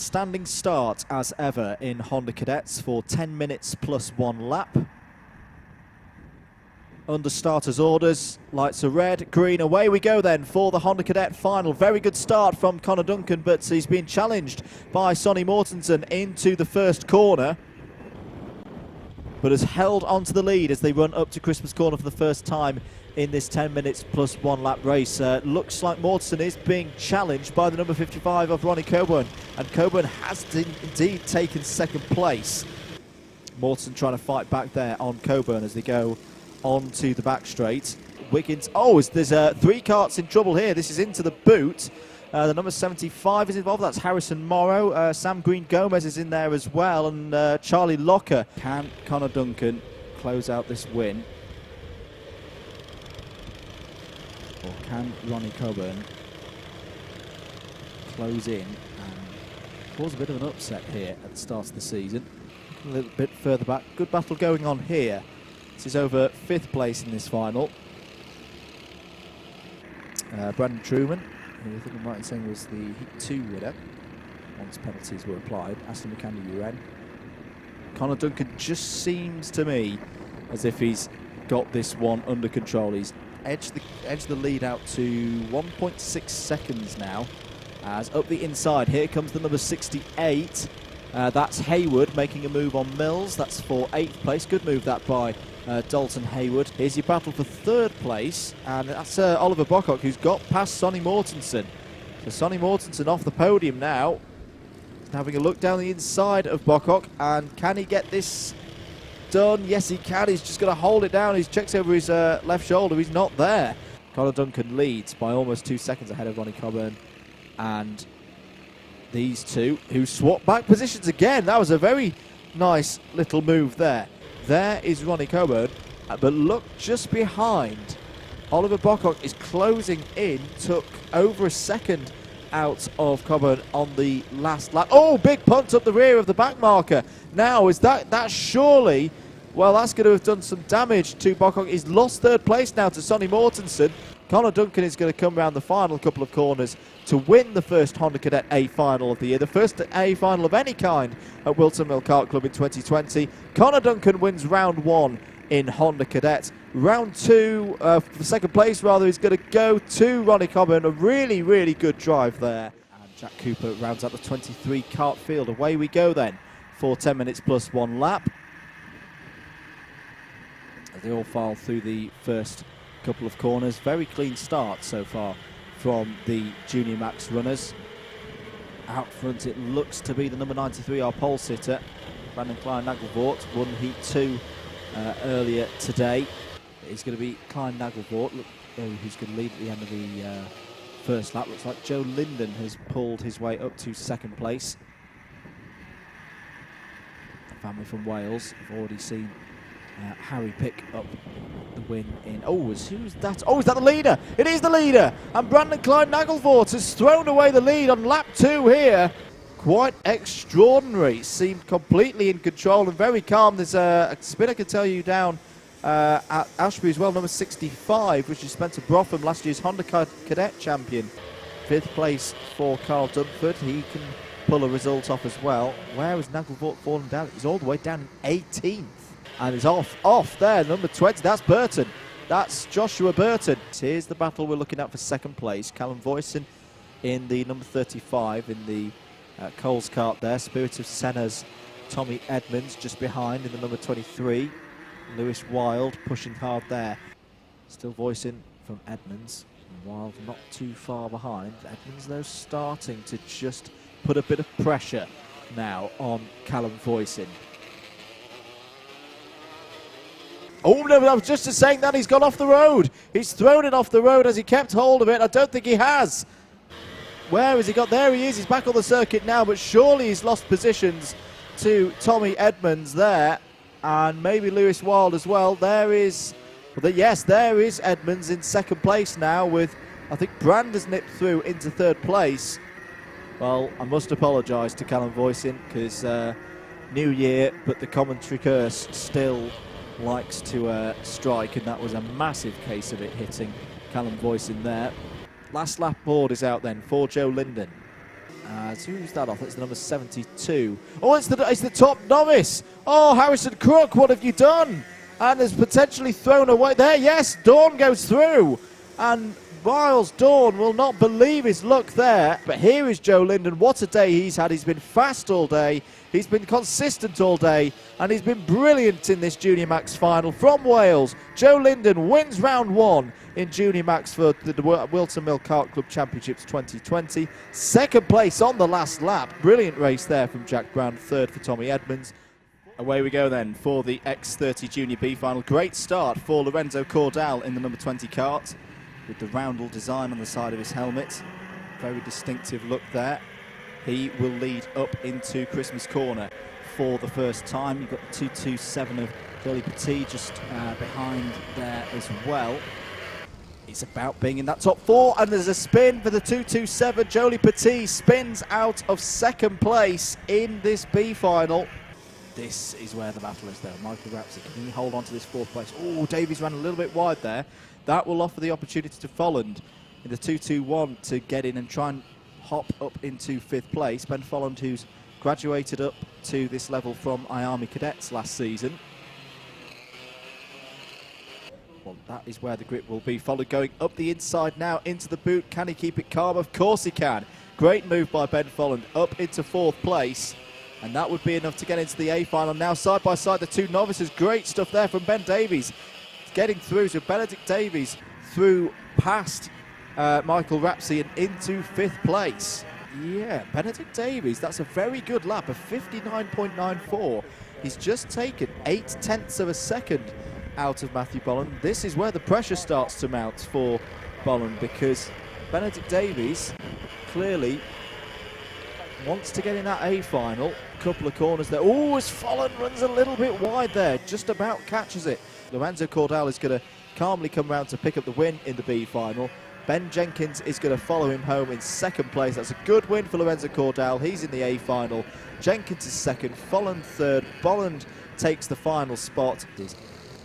Standing start as ever in Honda Cadets for 10 minutes plus 1 lap. Under starters orders, lights are red, green, away we go then for the Honda Cadet final. Very good start from Connor Duncan, but he's been challenged by Sonny Mortensen into the first corner, but has held onto the lead as they run up to Christmas Corner for the first time in this 10 minutes plus 1 lap race. Looks like Mortensen is being challenged by the number 55 of Ronnie Coburn, and Coburn has indeed taken second place. Mortensen trying to fight back there on Coburn as they go onto the back straight. Wiggins, there's 3 karts in trouble here. This is into the boot. The number 75 is involved, that's Harrison Morrow. Sam Green Gomez is in there as well, and Charlie Locker. Can Connor Duncan close out this win? Or can Ronnie Coburn close in and cause a bit of an upset here at the start of the season? A little bit further back. Good battle going on here. This is over 5th place in this final. Brandon Truman, who I think I'm right in saying was the Heat 2 winner once penalties were applied. Aston McCandy UN. Connor Duncan just seems to me as if he's got this one under control. He's edged the lead out to 1.6 seconds now. As up the inside, here comes the number 68. That's Hayward making a move on Mills. That's for 8th place. Good move that by Dalton Hayward. Here's your battle for 3rd place, and that's Oliver Bocock, who's got past Sonny Mortensen. So Sonny Mortensen off the podium now. He's having a look down the inside of Bocock, and can he get this done? Yes, he can. He's just going to hold it down. He checks over his left shoulder. He's not there. Connor Duncan leads by almost 2 seconds ahead of Ronnie Coburn, and these two who swap back positions again. That was a very nice little move there. There is Ronnie Coburn, but look just behind. Oliver Bocock is closing in, took over a second out of Coburn on the last lap. Oh, big punt up the rear of the back marker. Now, is that surely, well, that's going to have done some damage to Bocock. He's lost 3rd place now to Sonny Mortensen. Connor Duncan is going to come around the final couple of corners to win the first Honda Cadet A Final of the year, the first A Final of any kind at Whilton Mill Kart Club in 2020. Connor Duncan wins round 1 in Honda Cadet. Round 2, for the 2nd place rather, is going to go to Ronnie Coburn. A really, really good drive there. And Jack Cooper rounds out the 23 kart field. Away we go then for 10 minutes plus 1 lap. As they all file through the first couple of corners. Very clean start so far from the Junior Max runners. Out front it looks to be the number 93, our pole sitter, Brandon Klein Nagelvoort, won Heat 2 earlier today. It's going to be Klein Nagelvoort, who's going to lead at the end of the first lap. Looks like Joe Linden has pulled his way up to 2nd place. Family from Wales. I've already seen Harry pick up the win in... who's that? Oh, is that the leader? It is the leader! And Brandon Klein Nagelvoort has thrown away the lead on lap 2 here. Quite extraordinary. Seemed completely in control and very calm. There's a spin I can tell you down at Ashby as well, number 65, which is Spencer Bropham, last year's Honda Cadet champion. 5th place for Carl Dunford. He can pull a result off as well. Where has Nagelvoort fallen down? He's all the way down in 18th. And is off there, number 20, that's Burton. That's Joshua Burton. Here's the battle we're looking at for 2nd place. Callum Voisin in the number 35 in the Coles kart there. Spirit of Senna's Tommy Edmonds just behind in the number 23. Lewis Wild pushing hard there. Still Voisin from Edmonds. Wild not too far behind. Edmonds though starting to just put a bit of pressure now on Callum Voisin. Oh no, I was just saying that he's gone off the road. He's thrown it off the road as he kept hold of it. I don't think he has. Where has he got? There he is. He's back on the circuit now, but surely he's lost positions to Tommy Edmonds there. And maybe Lewis Wild as well. There is Edmonds in 2nd place now with, I think Brand has nipped through into 3rd place. Well, I must apologise to Callum Voisin because new year, but the commentary curse still likes to strike, and that was a massive case of it hitting Callum Voisin there. Last lap board is out then for Joe Linden. Who's that off? It's the number 72. Oh, it's the top novice. Oh, Harrison Crook, what have you done? And has potentially thrown away there. Yes, Dawn goes through. And Miles Dawn will not believe his luck there. But here is Joe Linden. What a day he's had. He's been fast all day. He's been consistent all day. And he's been brilliant in this Junior Max final. From Wales, Joe Linden wins round 1 in Junior Max for the Whilton Mill Kart Club Championships 2020. Second place on the last lap. Brilliant race there from Jack Brown. Third for Tommy Edmonds. Away we go then for the X30 Junior B Final. Great start for Lorenzo Cordal in the number 20 kart, with the roundel design on the side of his helmet. Very distinctive look there. He will lead up into Christmas Corner for the first time. You've got the 227 of Jolie Petit just behind there as well. It's about being in that top 4, and there's a spin for the 227. Jolie Petit spins out of second place in this B Final. This is where the battle is, though. Michael Rapsey, can he hold on to this 4th place? Oh, Davies ran a little bit wide there. That will offer the opportunity to Folland in the 221 to get in and try and hop up into 5th place. Ben Folland, who's graduated up to this level from IAME Cadets last season. Well, that is where the grip will be. Folland going up the inside now into the boot. Can he keep it calm? Of course he can. Great move by Ben Folland up into 4th place. And that would be enough to get into the A final. Now side by side the two novices. Great stuff there from Ben Davies. Getting through, so Benedict Davies through past Michael Rapsey and into 5th place. Yeah, Benedict Davies, that's a very good lap, a 59.94. He's just taken 0.8 of a second out of Matthew Bolland. This is where the pressure starts to mount for Bolland, because Benedict Davies clearly wants to get in that A final. Couple of corners there. Oh, as Folland runs a little bit wide there, just about catches it. Lorenzo Cordal is going to calmly come round to pick up the win in the B final. Ben Jenkins is going to follow him home in 2nd place. That's a good win for Lorenzo Cordal. He's in the A final. Jenkins is 2nd, Folland 3rd. Bolland takes the final spot.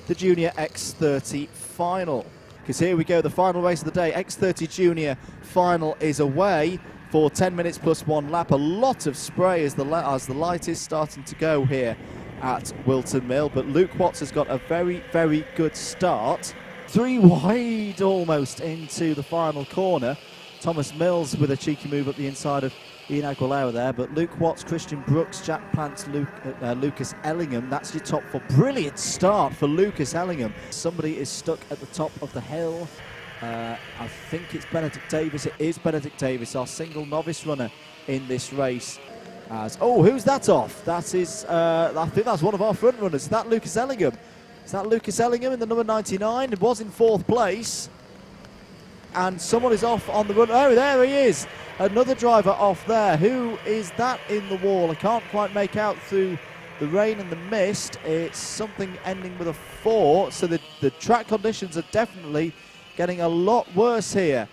The Junior X30 Final. Because here we go, the final race of the day. X30 Junior Final is away for 10 minutes plus 1 lap. A lot of spray as the light is starting to go here at Whilton Mill, but Luke Watts has got a very, very good start. 3 wide almost into the final corner. Thomas Mills with a cheeky move up the inside of Ian Aguilera there, but Luke Watts, Christian Brooks, Jack Plants, Lucas Ellingham, that's your top 4. Brilliant start for Lucas Ellingham. Somebody is stuck at the top of the hill. I think it's Benedict Davis. It is Benedict Davis, our single novice runner in this race. Oh, who's that off? That is, I think that's one of our front runners. Is that Lucas Ellingham? Is that Lucas Ellingham in the number 99? It was in 4th place. And someone is off on the run. Oh, there he is. Another driver off there. Who is that in the wall? I can't quite make out through the rain and the mist. It's something ending with a 4. So the track conditions are definitely getting a lot worse here.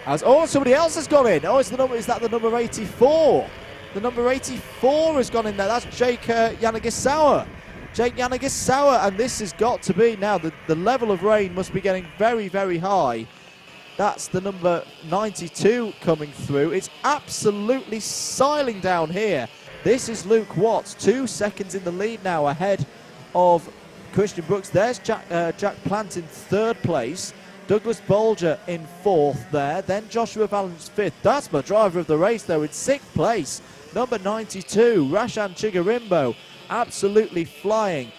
Oh, somebody else has gone in. Oh, is that the number 84? The number 84 has gone in there. That's Jake Yanagisawa. Jake Yanagisawa, and this has got to be now, the level of rain must be getting very, very high. That's the number 92 coming through. It's absolutely siling down here. This is Luke Watts, 2 seconds in the lead now ahead of Christian Brooks. There's Jack Plant in 3rd place. Douglas Bolger in 4th there. Then Joshua Valens 5th. That's my driver of the race though in 6th place. Number 92, Rashan Chigarimbo. Absolutely flying.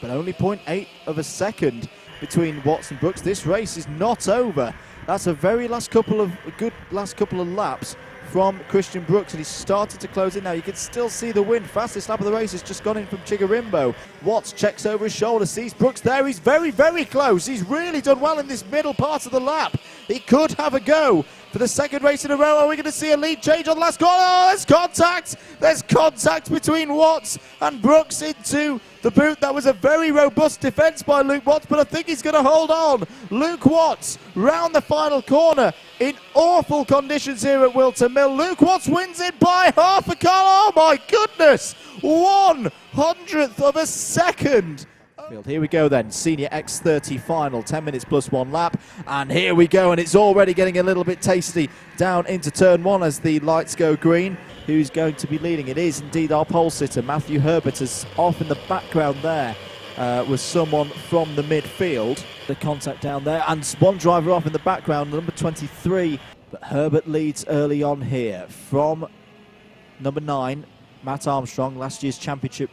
But only 0.8 of a second between Watts and Brooks. This race is not over. That's a very good last couple of laps from Christian Brooks, and he's started to close in now. You can still see the win. Fastest lap of the race has just gone in from Chigarimbo. Watts checks over his shoulder, sees Brooks there. He's very, very close. He's really done well in this middle part of the lap. He could have a go for the 2nd race in a row. Are we going to see a lead change on the last corner? Oh, there's contact. There's contact between Watts and Brooks into the boot. That was a very robust defence by Luke Watts, but I think he's going to hold on. Luke Watts round the final corner in awful conditions here at Whilton Mill. Luke Watts wins it by half a car. Oh my goodness! 1/100th of a second. field. Here we go then, senior X30 final, 10 minutes plus 1 lap, and here we go, and it's already getting a little bit tasty down into turn 1 as the lights go green. Who's going to be leading? It is indeed our pole sitter, Matthew Herbert, is off in the background there with someone from the midfield. The contact down there, and one driver off in the background, number 23, but Herbert leads early on here from number 9, Matt Armstrong, last year's championship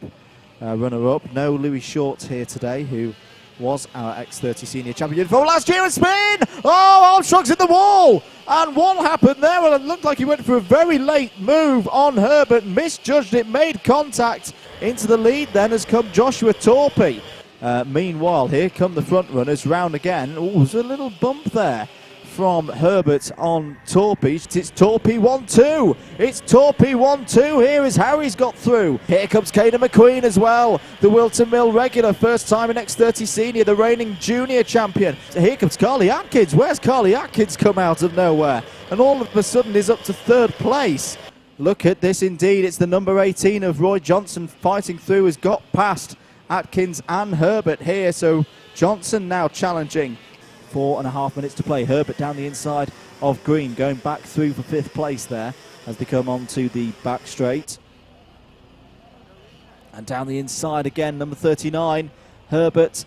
runner-up. No Louis Short here today, who was our X30 senior champion for last year, and spin! Oh, Armstrong's in the wall! And what happened there? Well, it looked like he went for a very late move on Herbert, misjudged it, made contact. Into the lead then has come Joshua Torpey. Meanwhile, here come the front runners round again. Oh, there's a little bump there from Herbert on Torpey. It's Torpey 1-2. It's Torpey 1-2. Here is Harry's got through. Here comes Caden McQueen as well. The Whilton Mill regular, first time in X30 senior, the reigning junior champion. Here comes Carly Atkins. Where's Carly Atkins come out of nowhere? And all of a sudden is up to 3rd place. Look at this indeed. It's the number 18 of Roy Johnson fighting through, has got past Atkins and Herbert here. So Johnson now challenging. 4.5 minutes to play. Herbert down the inside of Green, going back through for 5th place there as they come onto the back straight. And down the inside again, number 39, Herbert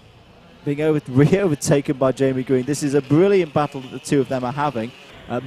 being overtaken by Jamie Green. This is a brilliant battle that the two of them are having.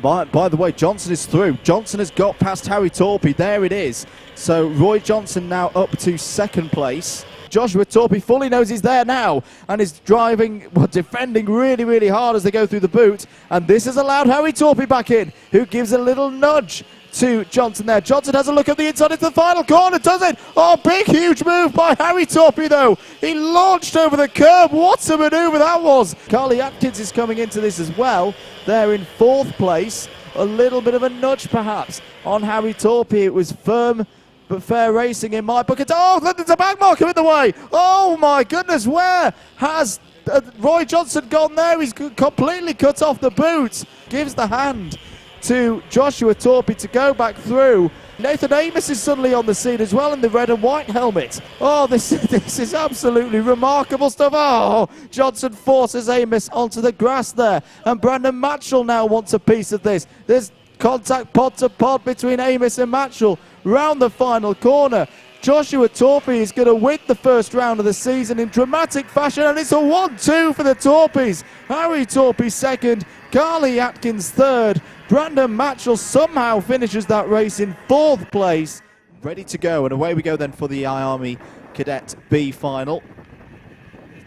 By the way, Johnson is through. Johnson has got past Harry Torpey. There it is. So Roy Johnson now up to 2nd place. Joshua Torpey fully knows he's there now and is driving, well, defending really, really hard as they go through the boot. And this has allowed Harry Torpey back in, who gives a little nudge to Johnson there. Johnson has a look at the inside into the final corner, does it? Oh, big, huge move by Harry Torpey, though. He launched over the curb. What a manoeuvre that was. Carly Atkins is coming into this as well. They're in 4th place. A little bit of a nudge, perhaps, on Harry Torpey. It was firm but fair racing in my book. Oh, there's a back marker in the way. Oh, my goodness, where has Roy Johnson gone there? He's completely cut off the boot. Gives the hand to Joshua Torpey to go back through. Nathan Amos is suddenly on the scene as well in the red and white helmet. Oh, this is absolutely remarkable stuff. Oh, Johnson forces Amos onto the grass there. And Brandon Matchell now wants a piece of this. There's contact pod to pod between Amos and Matchell round the final corner. Joshua Torpey is going to win the first round of the season in dramatic fashion, and it's a 1-2 for the Torpeys. Harry Torpey 2nd, Carly Atkins 3rd. Brandon Matchell somehow finishes that race in 4th place. Ready to go, and away we go then for the IAME Cadet B Final.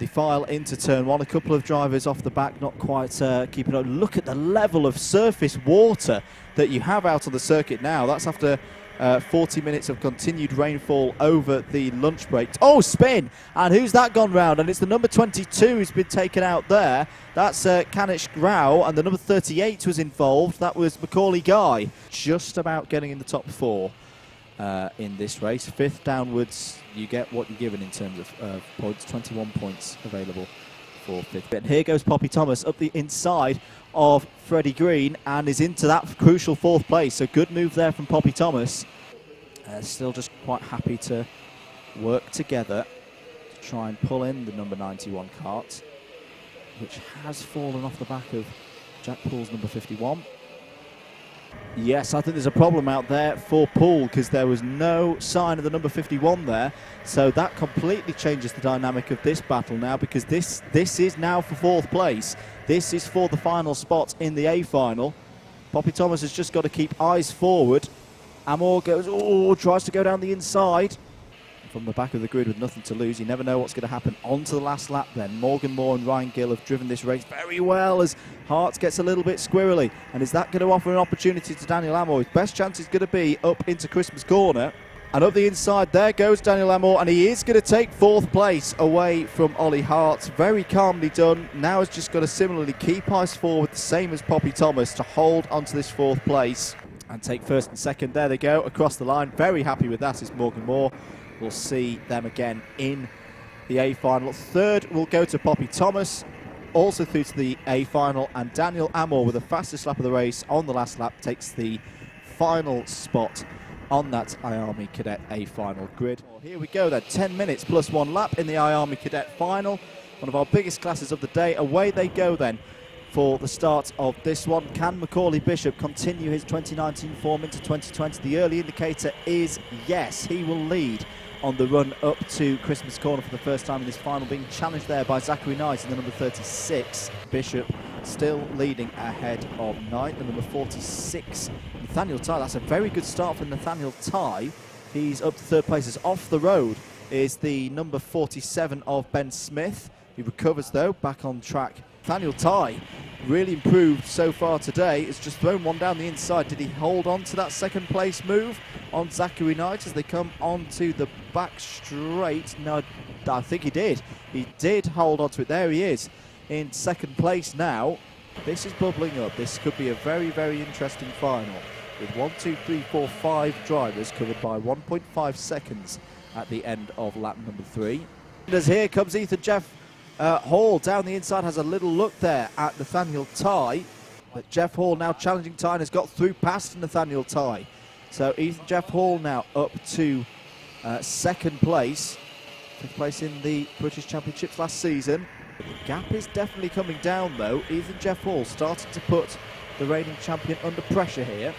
They file into turn 1. A couple of drivers off the back, not quite keeping up. Look at the level of surface water that you have out on the circuit now. That's after 40 minutes of continued rainfall over the lunch break. Oh, spin! And who's that gone round? And it's the number 22 who's been taken out there. That's Kanish Grau, and the number 38 was involved. That was Macaulay Guy. Just about getting in the top 4 in this race. 5th downwards, you get what you're given in terms of points. 21 points available for 5th. And here goes Poppy Thomas up the inside of Freddie Green and is into that crucial 4th place. So good move there from Poppy Thomas. Still just quite happy to work together to try and pull in the number 91 kart, which has fallen off the back of Jack Pool's number 51. Yes, I think there's a problem out there for Poole because there was no sign of the number 51 there. So that completely changes the dynamic of this battle now, because this is now for 4th place. This is for the final spot in the A final. Poppy Thomas has just got to keep eyes forward. Amor goes, tries to go down the inside. From the back of the grid with nothing to lose. You never know what's going to happen. On to the last lap then. Morgan Moore and Ryan Gill have driven this race very well as Hart gets a little bit squirrely. And is that going to offer an opportunity to Daniel Amor? His best chance is going to be up into Christmas Corner. And up the inside, there goes Daniel Amor, and he is going to take 4th place away from Ollie Hart. Very calmly done. Now has just got to similarly keep eyes forward, the same as Poppy Thomas, to hold onto this 4th place and take 1st and 2nd. There they go, across the line. Very happy with that is Morgan Moore. We'll see them again in the A final. 3rd will go to Poppy Thomas, also through to the A final, and Daniel Amor with the fastest lap of the race on the last lap takes the final spot on that IAME Cadet A Final grid. Well, here we go then, 10 minutes plus 1 lap in the IAME Cadet Final. One of our biggest classes of the day. Away they go then for the start of this one. Can Macaulay Bishop continue his 2019 form into 2020? The early indicator is yes. He will lead on the run up to Christmas Corner for the first time in this final, being challenged there by Zachary Knight in the number 36. Bishop still leading ahead of Knight, the number 46. Nathaniel Tye, that's a very good start for Nathaniel Tye. He's up to third place. As off the road is the number 47 of Ben Smith. He recovers though, back on track. Nathaniel Tye really improved so far today. It's just thrown one down the inside. Did he hold on to that second place move on Zachary Knight as they come onto the back straight? No, I think he did. He did hold on to it. There he is in second place now. This is bubbling up. This could be a very, very interesting final with 1, 2, 3, 4, 5 drivers covered by 1.5 seconds at the end of lap number 3. And as here comes Ethan Jeff Hall down the inside, has a little look there at Nathaniel Tye. But Jeff Hall now challenging Tye and has got through past Nathaniel Tye. So Ethan Jeff Hall now up to second place. Fifth place in the British Championships last season. The gap is definitely coming down though. Ethan Jeff Hall starting to put the reigning champion under pressure here.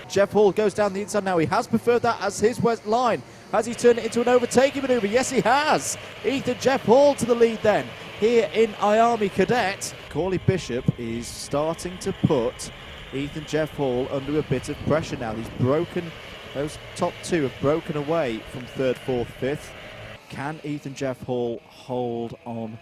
Jeff Hall goes down the inside now. He has preferred that as his west line. Has he turned it into an overtaking manoeuvre? Yes, he has. Ethan Jeff Hall to the lead then here in IAME Cadet. Macaulay Bishop is starting to put Ethan Jeff Hall under a bit of pressure now. He's broken, those top two have broken away from third, fourth, fifth. Can Ethan Jeff Hall hold on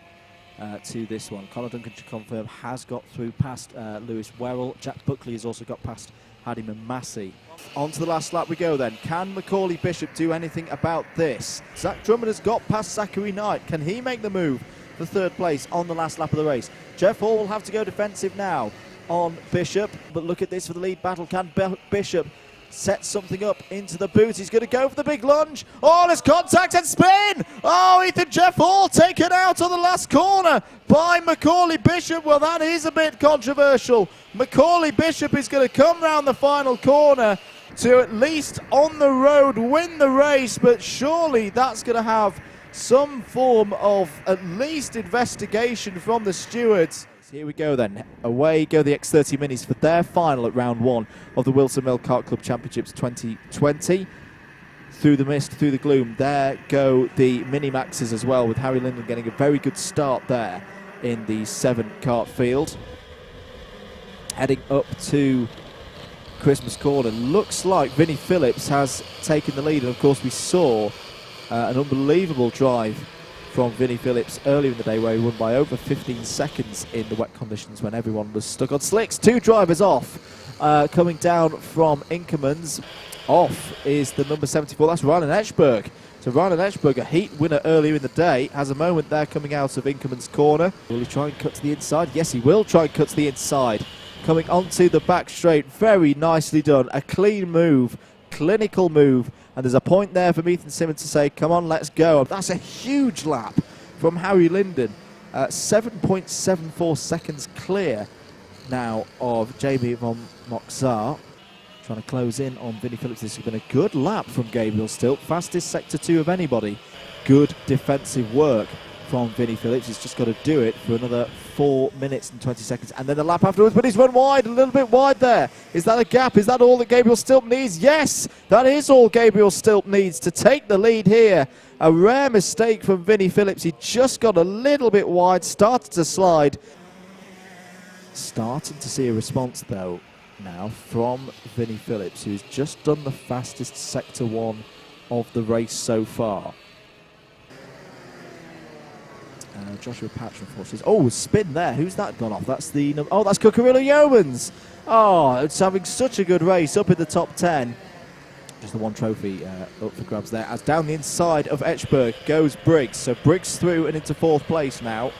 to this one? Conor Duncan, to confirm, has got through past Lewis Werrell. Jack Buckley has also got past Hadi Mamasi. On to the last lap we go then. Can Macaulay Bishop do anything about this? Zach Drummond has got past Zachary Knight. Can he make the move for third place on the last lap of the race? Jeff Hall will have to go defensive now on Bishop, but look at this for the lead battle. Can Bishop set something up into the boot? He's going to go for the big lunge. Oh, there's contact and spin! Oh, Ethan Jeff Hall taken out on the last corner by Macaulay Bishop. Well, that is a bit controversial. Macaulay Bishop is going to come round the final corner to at least on the road win the race, but surely that's going to have some form of at least investigation from the stewards. Here we go then. Away go the X30 Minis for their final at round 1 of the Whilton Mill Kart Club Championships 2020. Through the mist, through the gloom, there go the Mini Maxes as well, with Harry Linden getting a very good start there in the 7 kart field. Heading up to Christmas Corner, looks like Vinnie Phillips has taken the lead, and of course we saw an unbelievable drive from Vinnie Phillips earlier in the day, where he won by over 15 seconds in the wet conditions when everyone was stuck on slicks. 2 drivers off, coming down from Inkermans. Off is the number 74, that's Rylan Etchberg. So Rylan Etchberg, a heat winner earlier in the day, has a moment there coming out of Inkerman's corner. Will he try and cut to the inside? Yes, he will try and cut to the inside. Coming onto the back straight, very nicely done. A clean move, clinical move. And there's a point there for Ethan Simmons to say, come on, let's go. That's a huge lap from Harry Linden. 7.74 seconds clear now of Jamie von Moxar. Trying to close in on Vinnie Phillips. This has been a good lap from Gabriel Stilt. Fastest sector 2 of anybody. Good defensive work from Vinnie Phillips. He's just got to do it for another 4 minutes and 20 seconds. And then the lap afterwards, but he's run wide, a little bit wide there. Is that a gap? Is that all that Gabriel Stilt needs? Yes, that is all Gabriel Stilt needs to take the lead here. A rare mistake from Vinnie Phillips. He just got a little bit wide, started to slide. Starting to see a response though now from Vinnie Phillips, who's just done the fastest sector 1 of the race so far. Joshua Patch, unfortunately. Oh, spin there. Who's that gone off? That's the... Oh, that's Cucurilla Yeomans. Oh, it's having such a good race up in the top 10. Just the one trophy up for grabs there. As down the inside of Etchberg goes Briggs. So Briggs through and into 4th place now.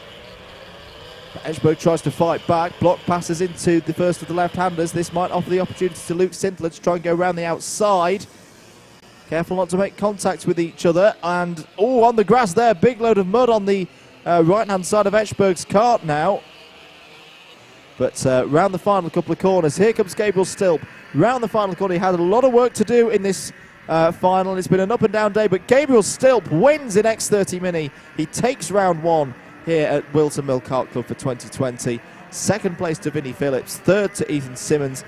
But Etchberg tries to fight back. Block passes into the first of the left-handers. This might offer the opportunity to Luke Sintler to try and go around the outside. Careful not to make contact with each other. And, oh, on the grass there. Big load of mud on the right-hand side of Etchberg's kart now. But round the final couple of corners, here comes Gabriel Stilp. Round the final corner, he had a lot of work to do in this Final. It's been an up and down day, but Gabriel Stilp wins in X30 Mini. He takes round 1 here at Whilton Mill Kart Club for 2020. Second place to Vinnie Phillips, third to Ethan Simmons.